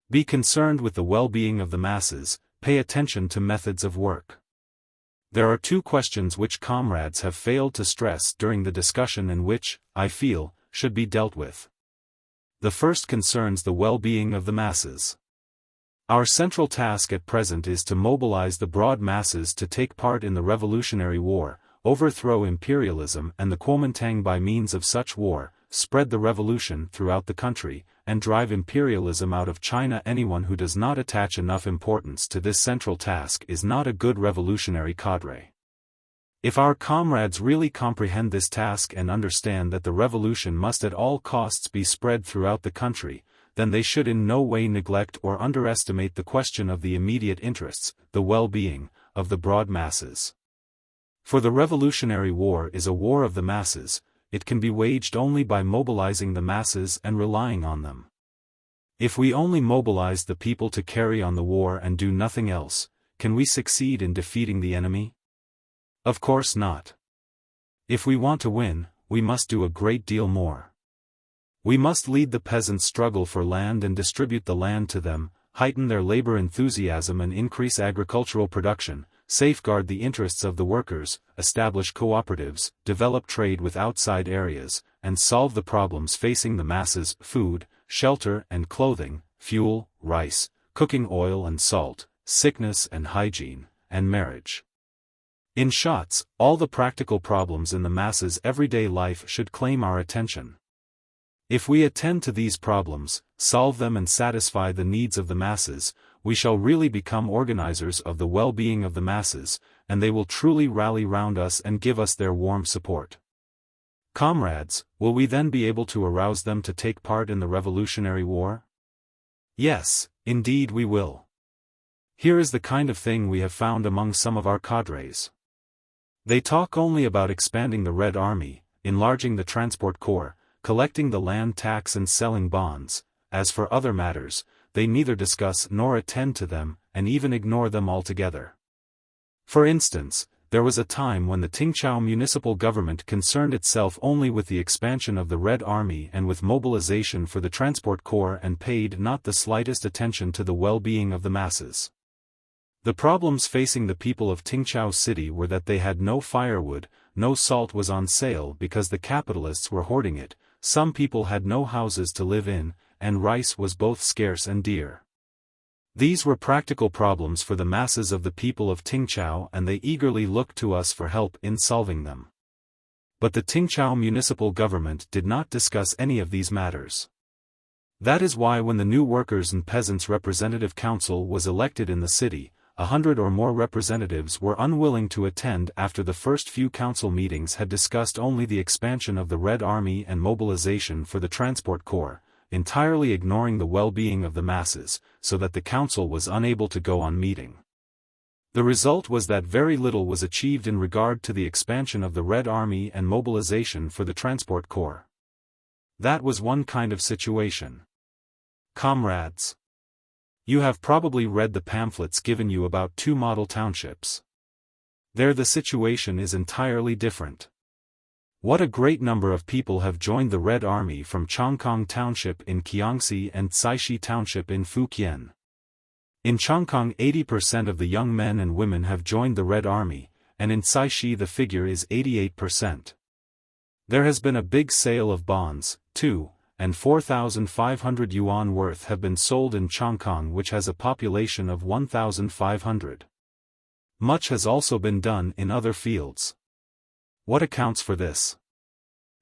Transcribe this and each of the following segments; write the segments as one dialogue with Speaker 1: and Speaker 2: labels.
Speaker 1: Be concerned with the well-being of the masses, pay attention to methods of work. There are two questions which comrades have failed to stress during the discussion and which, I feel, should be dealt with. The first concerns the well-being of the masses. Our central task at present is to mobilize the broad masses to take part in the Revolutionary War, overthrow imperialism and the Kuomintang by means of such war, spread the revolution throughout the country, and drive imperialism out of China. Anyone who does not attach enough importance to this central task is not a good revolutionary cadre. If our comrades really comprehend this task and understand that the revolution must at all costs be spread throughout the country, then they should in no way neglect or underestimate the question of the immediate interests, the well-being, of the broad masses. For the Revolutionary War is a war of the masses. It can be waged only by mobilizing the masses and relying on them. If we only mobilize the people to carry on the war and do nothing else, can we succeed in defeating the enemy? Of course not. If we want to win, we must do a great deal more. We must lead the peasants' struggle for land and distribute the land to them, heighten their labor enthusiasm and increase agricultural production, safeguard the interests of the workers, establish cooperatives, develop trade with outside areas, and solve the problems facing the masses: food, shelter and clothing, fuel, rice, cooking oil and salt, sickness and hygiene, and marriage. In short, all the practical problems in the masses' everyday life should claim our attention. If we attend to these problems, solve them and satisfy the needs of the masses, we shall really become organizers of the well-being of the masses, and they will truly rally round us and give us their warm support. Comrades, will we then be able to arouse them to take part in the Revolutionary War? Yes, indeed we will. Here is the kind of thing we have found among some of our cadres. They talk only about expanding the Red Army, enlarging the Transport Corps, collecting the land tax and selling bonds. As for other matters, they neither discuss nor attend to them, and even ignore them altogether. For instance, there was a time when the Qingchao municipal government concerned itself only with the expansion of the Red Army and with mobilization for the Transport Corps and paid not the slightest attention to the well-being of the masses. The problems facing the people of Qingchao City were that they had no firewood, no salt was on sale because the capitalists were hoarding it, some people had no houses to live in, and rice was both scarce and dear. These were practical problems for the masses of the people of Qingchao, and they eagerly looked to us for help in solving them. But the Qingchao municipal government did not discuss any of these matters. That is why when the new Workers' and Peasants' Representative Council was elected in the city, 100 or more representatives were unwilling to attend after the first few council meetings had discussed only the expansion of the Red Army and mobilization for the Transport Corps, entirely ignoring the well-being of the masses, so that the council was unable to go on meeting. The result was that very little was achieved in regard to the expansion of the Red Army and mobilization for the Transport Corps. That was one kind of situation. Comrades, you have probably read the pamphlets given you about 2 model townships. There the situation is entirely different. What a great number of people have joined the Red Army from Chongkong Township in Kiangsi and Caishi Township in Fujian. In Chongkong 80% of the young men and women have joined the Red Army, and in Caishi the figure is 88%. There has been a big sale of bonds, too, and 4,500 yuan worth have been sold in Chongkong, which has a population of 1,500. Much has also been done in other fields. What accounts for this?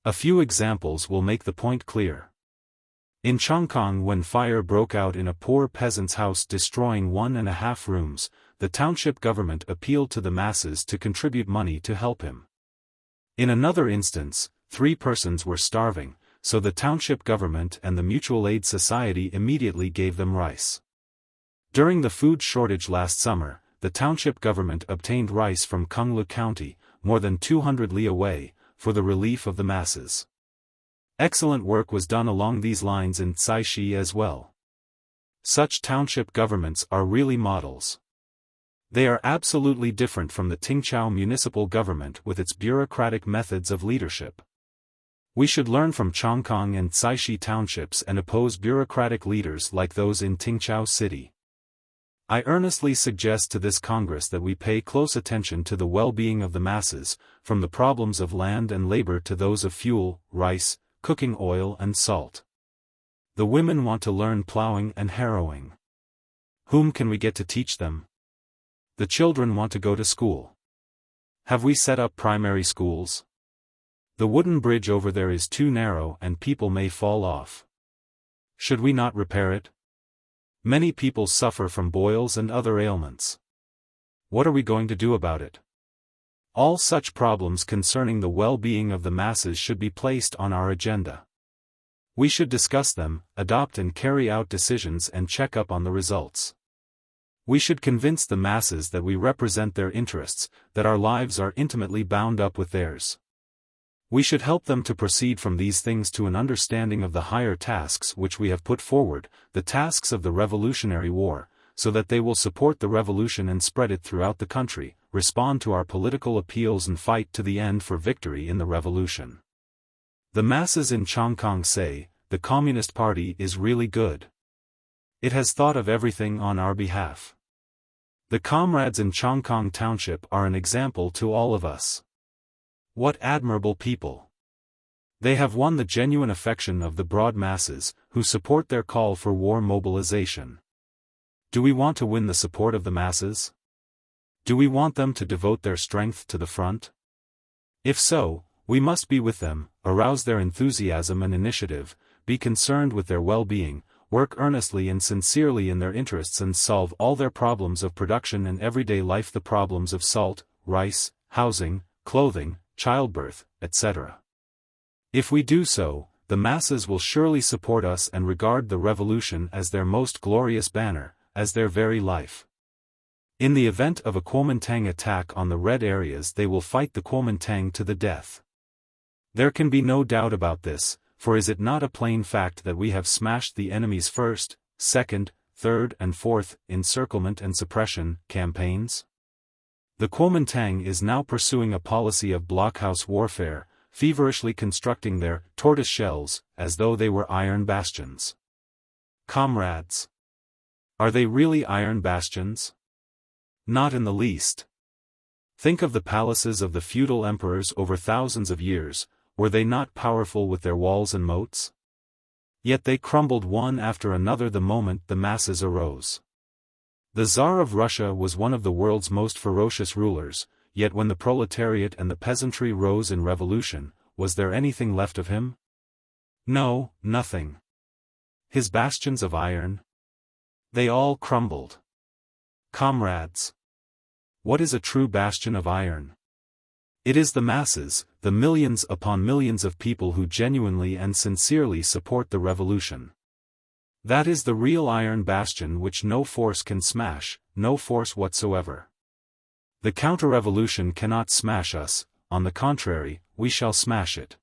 Speaker 1: A few examples will make the point clear. In Chongkong, when fire broke out in a poor peasant's house destroying 1.5 rooms, the township government appealed to the masses to contribute money to help him. In another instance, 3 persons were starving, so the township government and the Mutual Aid Society immediately gave them rice. During the food shortage last summer, the township government obtained rice from Kunglu County, more than 200 li away, for the relief of the masses. Excellent work was done along these lines in Caishi as well. Such township governments are really models. They are absolutely different from the Qingchao municipal government with its bureaucratic methods of leadership. We should learn from Chongqing and Caishi townships and oppose bureaucratic leaders like those in Tingchao City. I earnestly suggest to this Congress that we pay close attention to the well-being of the masses, from the problems of land and labor to those of fuel, rice, cooking oil and salt. The women want to learn plowing and harrowing. Whom can we get to teach them? The children want to go to school. Have we set up primary schools? The wooden bridge over there is too narrow and people may fall off. Should we not repair it? Many people suffer from boils and other ailments. What are we going to do about it? All such problems concerning the well-being of the masses should be placed on our agenda. We should discuss them, adopt and carry out decisions and check up on the results. We should convince the masses that we represent their interests, that our lives are intimately bound up with theirs. We should help them to proceed from these things to an understanding of the higher tasks which we have put forward, the tasks of the Revolutionary War, so that they will support the revolution and spread it throughout the country, respond to our political appeals and fight to the end for victory in the revolution. The masses in Chongqing say, the Communist Party is really good. It has thought of everything on our behalf. The comrades in Chongqing Township are an example to all of us. What admirable people! They have won the genuine affection of the broad masses, who support their call for war mobilization. Do we want to win the support of the masses? Do we want them to devote their strength to the front? If so, we must be with them, arouse their enthusiasm and initiative, be concerned with their well-being, work earnestly and sincerely in their interests and solve all their problems of production and everyday life, the problems of salt, rice, housing, clothing, childbirth, etc. If we do so, the masses will surely support us and regard the revolution as their most glorious banner, as their very life. In the event of a Kuomintang attack on the red areas, they will fight the Kuomintang to the death. There can be no doubt about this, for is it not a plain fact that we have smashed the enemy's first, second, third and fourth encirclement and suppression campaigns? The Kuomintang is now pursuing a policy of blockhouse warfare, feverishly constructing their tortoise shells as though they were iron bastions. Comrades, are they really iron bastions? Not in the least. Think of the palaces of the feudal emperors over thousands of years, were they not powerful with their walls and moats? Yet they crumbled one after another the moment the masses arose. The Tsar of Russia was one of the world's most ferocious rulers, yet when the proletariat and the peasantry rose in revolution, was there anything left of him? No, nothing. His bastions of iron? They all crumbled. Comrades, what is a true bastion of iron? It is the masses, the millions upon millions of people who genuinely and sincerely support the revolution. That is the real iron bastion which no force can smash, no force whatsoever. The counter-revolution cannot smash us, on the contrary, we shall smash it.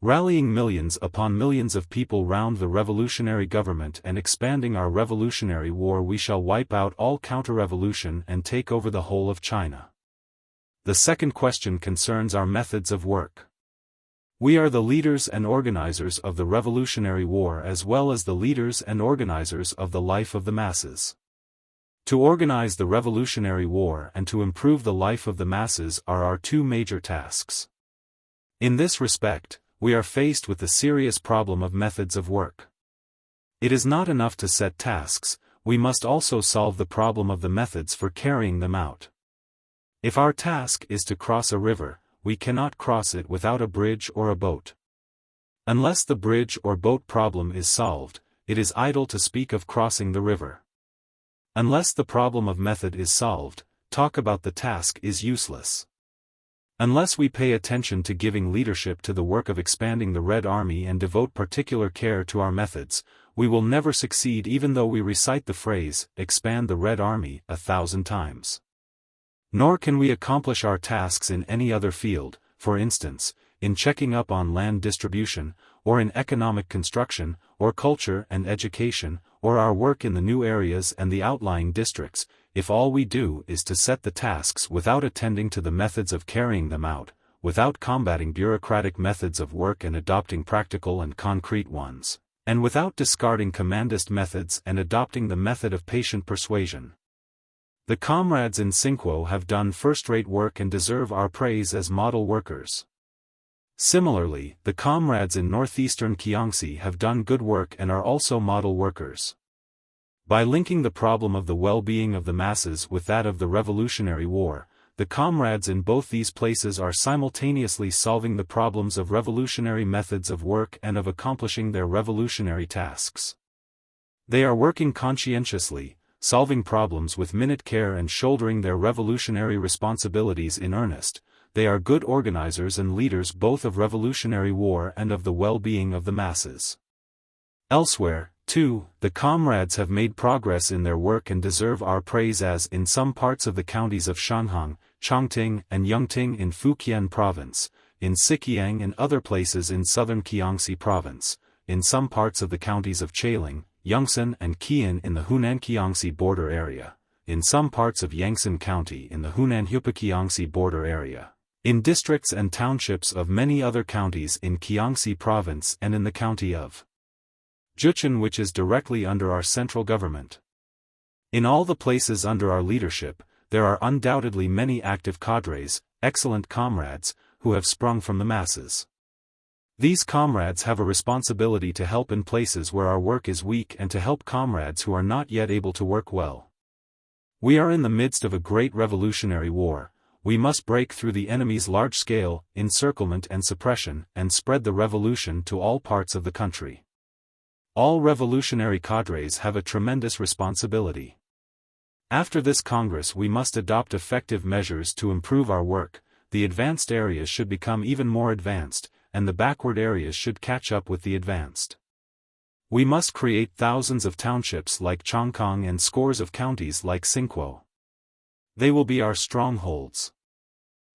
Speaker 1: Rallying millions upon millions of people round the revolutionary government and expanding our revolutionary war, we shall wipe out all counter-revolution and take over the whole of China. The second question concerns our methods of work. We are the leaders and organizers of the Revolutionary War as well as the leaders and organizers of the life of the masses. To organize the Revolutionary War and to improve the life of the masses are our two major tasks. In this respect, we are faced with the serious problem of methods of work. It is not enough to set tasks, we must also solve the problem of the methods for carrying them out. If our task is to cross a river, we cannot cross it without a bridge or a boat. Unless the bridge or boat problem is solved, it is idle to speak of crossing the river. Unless the problem of method is solved, talk about the task is useless. Unless we pay attention to giving leadership to the work of expanding the Red Army and devote particular care to our methods, we will never succeed even though we recite the phrase, "expand the Red Army," 1,000 times. Nor can we accomplish our tasks in any other field, for instance, in checking up on land distribution, or in economic construction, or culture and education, or our work in the new areas and the outlying districts, if all we do is to set the tasks without attending to the methods of carrying them out, without combating bureaucratic methods of work and adopting practical and concrete ones, and without discarding commandist methods and adopting the method of patient persuasion. The comrades in Sinquo have done first-rate work and deserve our praise as model workers. Similarly, the comrades in northeastern Kiangsi have done good work and are also model workers. By linking the problem of the well-being of the masses with that of the Revolutionary War, the comrades in both these places are simultaneously solving the problems of revolutionary methods of work and of accomplishing their revolutionary tasks. They are working conscientiously, solving problems with minute care and shouldering their revolutionary responsibilities in earnest. They are good organizers and leaders both of revolutionary war and of the well-being of the masses. Elsewhere, too, the comrades have made progress in their work and deserve our praise, as in some parts of the counties of Shanhang, Chongqing and Yongting in Fujian Province, in Siqiang and other places in southern Kiangsi Province, in some parts of the counties of Chailing, Yongsan and Qian in the Hunan-Kiangsi border area, in some parts of Yangsan County in the Hunan-Hupa-Kiangsi border area, in districts and townships of many other counties in Kiangsi Province and in the county of Juichin, which is directly under our central government. In all the places under our leadership, there are undoubtedly many active cadres, excellent comrades, who have sprung from the masses. These comrades have a responsibility to help in places where our work is weak and to help comrades who are not yet able to work well. We are in the midst of a great revolutionary war. We must break through the enemy's large-scale encirclement and suppression and spread the revolution to all parts of the country. All revolutionary cadres have a tremendous responsibility. After this Congress we must adopt effective measures to improve our work. The advanced areas should become even more advanced, and the backward areas should catch up with the advanced. We must create thousands of townships like Chongqing and scores of counties like Sinquo. They will be our strongholds.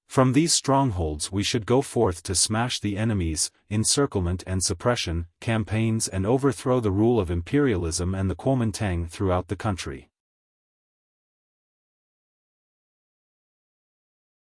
Speaker 1: From these strongholds we should go forth to smash the enemy's encirclement and suppression campaigns and overthrow the rule of imperialism and the Kuomintang throughout the country.